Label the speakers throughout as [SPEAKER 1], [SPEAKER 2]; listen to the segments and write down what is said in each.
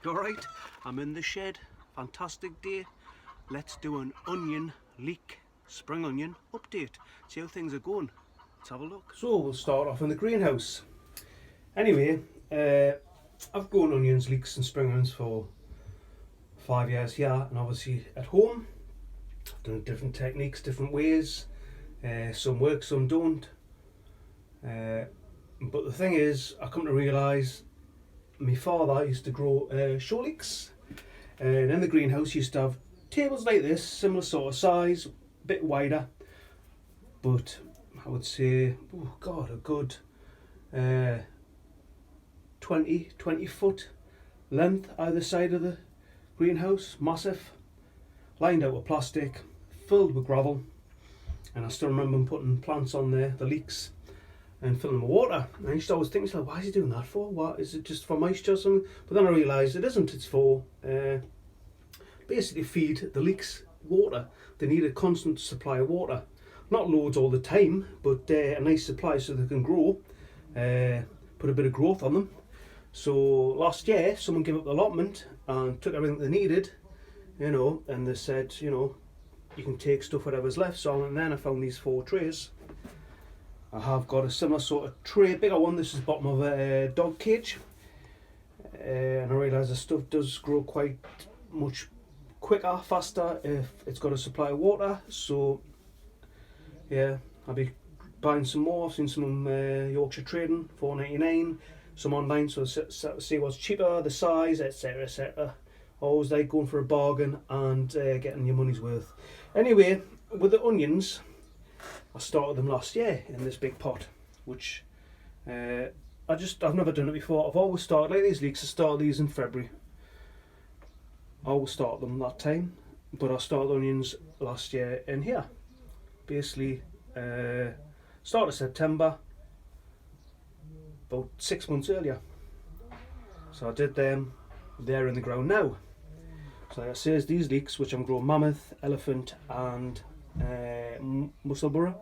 [SPEAKER 1] Alright, I'm in the shed. Fantastic day. Let's do an onion leek, spring onion update. See how things are going. Let's have a look. So we'll start off in the greenhouse. Anyway, I've grown onions, leeks and spring onions for 5 years here, and obviously at home I've done different techniques, different ways. Some work, some don't. But the thing is, I come to realise my father used to grow show leeks, and in the greenhouse he used to have tables like this, similar sort of size, a bit wider, but I would say, oh God, a good 20 foot length either side of the greenhouse, massive, lined out with plastic, filled with gravel, and I still remember him putting plants on there, the leeks, and filling them with water. And I used to always think, like, why is he doing that for? What is it, just for moisture or something? But then I realised it isn't. It's for basically feed the leeks water. They need a constant supply of water, not loads all the time, but a nice supply so they can grow. Put a bit of growth on them. So last year, someone gave up the allotment and took everything they needed, and they said, you can take stuff whatever's left. So and then I found these 4 trays. I have got a similar sort of tray, bigger one. This is the bottom of a dog cage, and I realise the stuff does grow quite much quicker, faster if it's got a supply of water. So yeah, I'll be buying some more. I've seen some Yorkshire trading, $4.99, some online, so see what's cheaper, the size, etc, etc. Always like going for a bargain and getting your money's worth. Anyway, with the onions, I started them last year in this big pot, which I've never done it before. I've always started like these leeks. I started these in February. I always start them that time, but I started onions last year in here. Basically, start of September, about 6 months earlier. So I did them. They're in the ground now. So like I say, these leeks, which I'm growing mammoth, elephant, and musselburgh.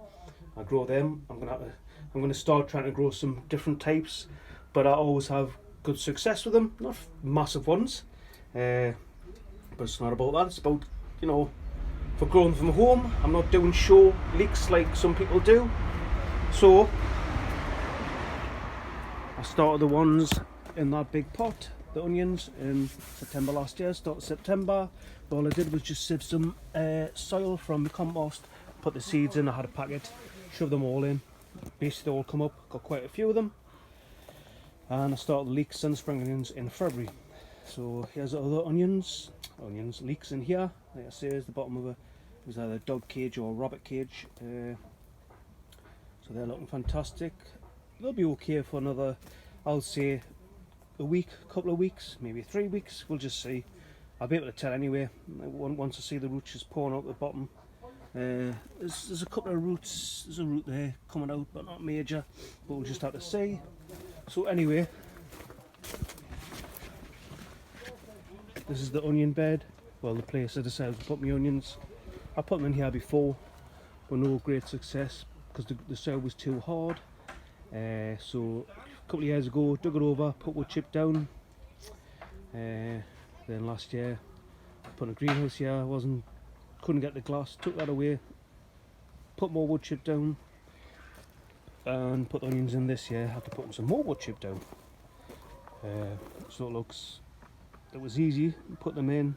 [SPEAKER 1] I grow them. I'm gonna start trying to grow some different types, but I always have good success with them. Not massive ones, but it's not about that. It's about for growing from home. I'm not doing show leeks like some people do. So I started the ones in that big pot, the onions, in September last year. Started September. All I did was just sieve some soil from the compost, put the seeds in. I had a packet, shoved them all in. Basically, they all come up. Got quite a few of them. And I started the leeks and spring onions in February. So here's the other onions, leeks in here. Like I say, is the bottom of it was either a dog cage or a rabbit cage. So they're looking fantastic. They'll be okay for another, I'll say, a week, couple of weeks, maybe 3 weeks. We'll just see. I'll be able to tell anyway once I see the roots just pouring out the bottom. There's a couple of roots, there's a root there coming out, but not major, but we'll just have to see. So anyway, this is the onion bed, well, the place I decided to put my onions. I put them in here before, but no great success because the soil was too hard. So a couple of years ago, dug it over, put wood chip down. Then last year, put a greenhouse here. Couldn't get the glass. Took that away. Put more wood chip down, and put the onions in this year. Had to put some more wood chip down. So it was easy. Put them in.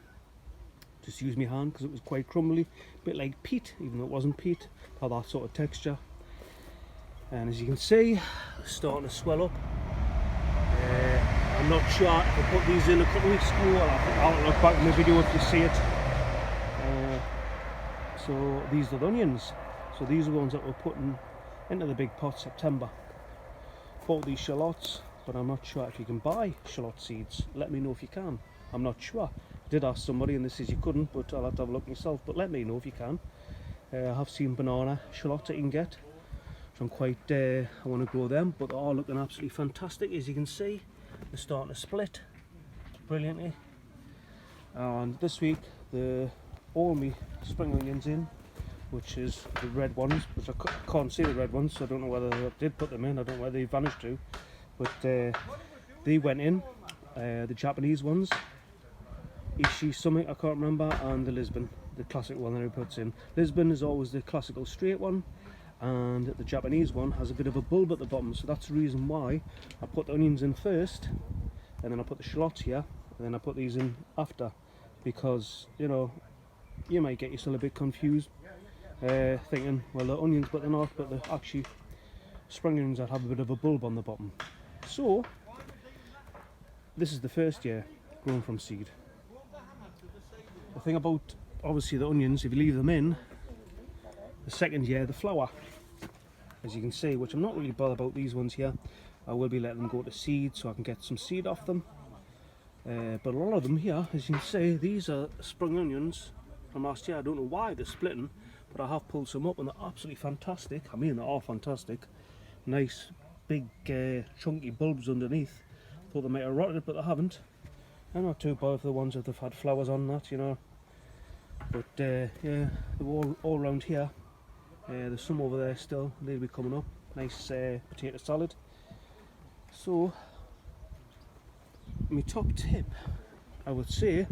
[SPEAKER 1] Just use my hand because it was quite crumbly, a bit like peat, even though it wasn't peat. Had that sort of texture. And as you can see, it's starting to swell up. I'm not sure if I put these in a couple of weeks ago. I'll look back in the video if you see it. So these are the onions. So these are the ones that we're putting into the big pot September. Bought these shallots, but I'm not sure if you can buy shallot seeds. Let me know if you can. I'm not sure. I did ask somebody and they says you couldn't, but I'll have to have a look myself. But let me know if you can. I have seen banana shallots that you can get. So I'm quite, I want to grow them, but they're all looking absolutely fantastic. As you can see, they're starting to split brilliantly. And this week, all my spring onions in, which is the red ones, which I can't see the red ones, so I don't know whether I did put them in, I don't know where they vanished to, but they went in, the Japanese ones, Ishi something, I can't remember, and the Lisbon, the classic one that he puts in. Lisbon is always the classical straight one, and the Japanese one has a bit of a bulb at the bottom, so that's the reason why I put the onions in first, and then I put the shallots here, and then I put these in after, because, you know, you might get yourself a bit confused, thinking, well, they're onions, but they're not, but they're actually spring onions that have a bit of a bulb on the bottom. So, this is the first year grown from seed. The thing about, obviously, the onions, if you leave them in, the second year, the flower, as you can see, which I'm not really bothered about these ones here, I will be letting them go to seed so I can get some seed off them. But a lot of them here, as you can see, these are spring onions from last year. I don't know why they're splitting, but I have pulled some up and they're absolutely fantastic. I mean, they are fantastic. Nice, big, chunky bulbs underneath. Thought they might have rotted, but they haven't. I'm not too bothered for the ones that have had flowers on that, you know. But yeah, they're all around here. There's some over there still, they'll be coming up. Nice potato salad. So, my top tip, I would say,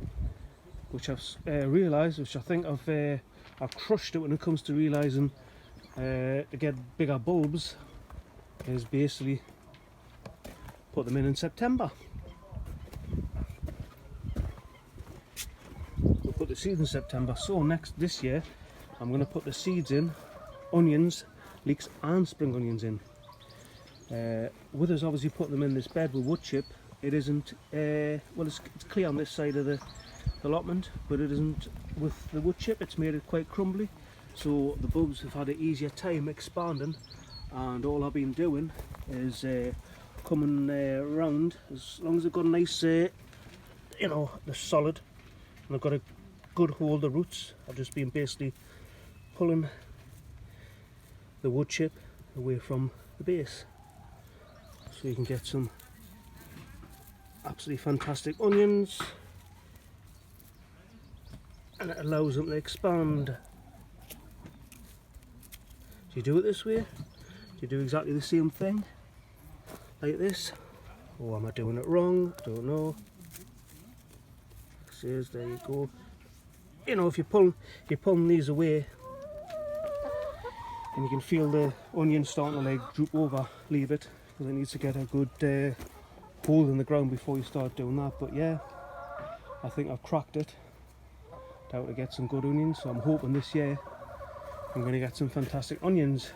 [SPEAKER 1] which I've realised, which I think I've crushed it when it comes to realising to get bigger bulbs, is basically put them in September. We'll put the seeds in September. So this year, I'm going to put the seeds in, onions, leeks and spring onions in. With us obviously putting them in this bed with wood chip, it isn't, well it's clear on this side of the allotment, but it isn't with the wood chip. It's made it quite crumbly, so the bulbs have had an easier time expanding, and all I've been doing is coming around, as long as they've got a nice, you know, they're solid and they've got a good hold of roots. I've just been basically pulling the wood chip away from the base, so you can get some absolutely fantastic onions, and it allows them to expand. Do you do it this way? Do you do exactly the same thing like this, or am I doing it wrong? I don't know. It says there you go. You know, if you're pulling these away and you can feel the onion starting to like droop over, leave it, because it needs to get a good hold in the ground before you start doing that. But yeah, I think I've cracked it down to get some good onions, so I'm hoping this year I'm going to get some fantastic onions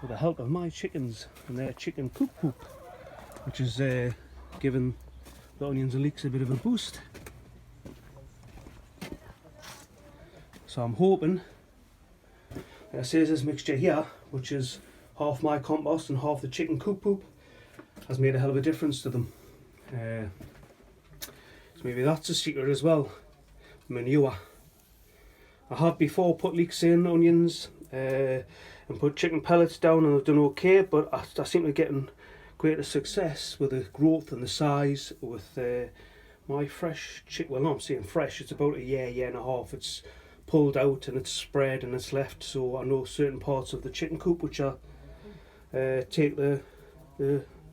[SPEAKER 1] with the help of my chickens and their chicken coop poop, which is giving the onions and leeks a bit of a boost. So I'm hoping, like I say, this mixture here, which is half my compost and half the chicken coop poop, has made a hell of a difference to them. So maybe that's a secret as well. Manure. I have before put leeks in, onions, and put chicken pellets down, and I've done okay, but I seem to be getting greater success with the growth and the size with my fresh chicken. Well, no, I'm saying fresh, it's about a year and a half. It's pulled out and it's spread and it's left, so I know certain parts of the chicken coop which I take the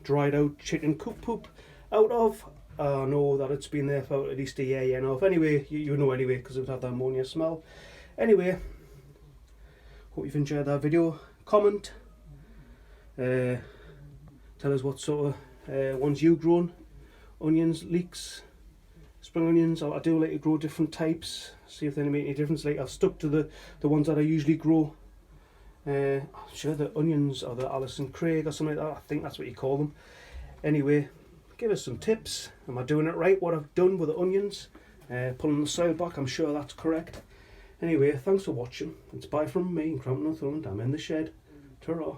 [SPEAKER 1] dried out chicken coop poop out of. I know that it's been there for at least a year and a half. Anyway, you know anyway, because it would have the ammonia smell. Anyway, hope you've enjoyed that video. Comment, tell us what sort of ones you've grown, onions, leeks, spring onions. I do like to grow different types, see if they make any difference. Like I've stuck to the ones that I usually grow. I'm sure the onions are the Alison Craig or something like that. I think that's what you call them. Anyway, give us some tips. Am I doing it right, what I've done with the onions? Pulling the soil back, I'm sure that's correct. Anyway, thanks for watching. It's bye from me, Crampton Northumberland. I'm in the shed. Ta-ra.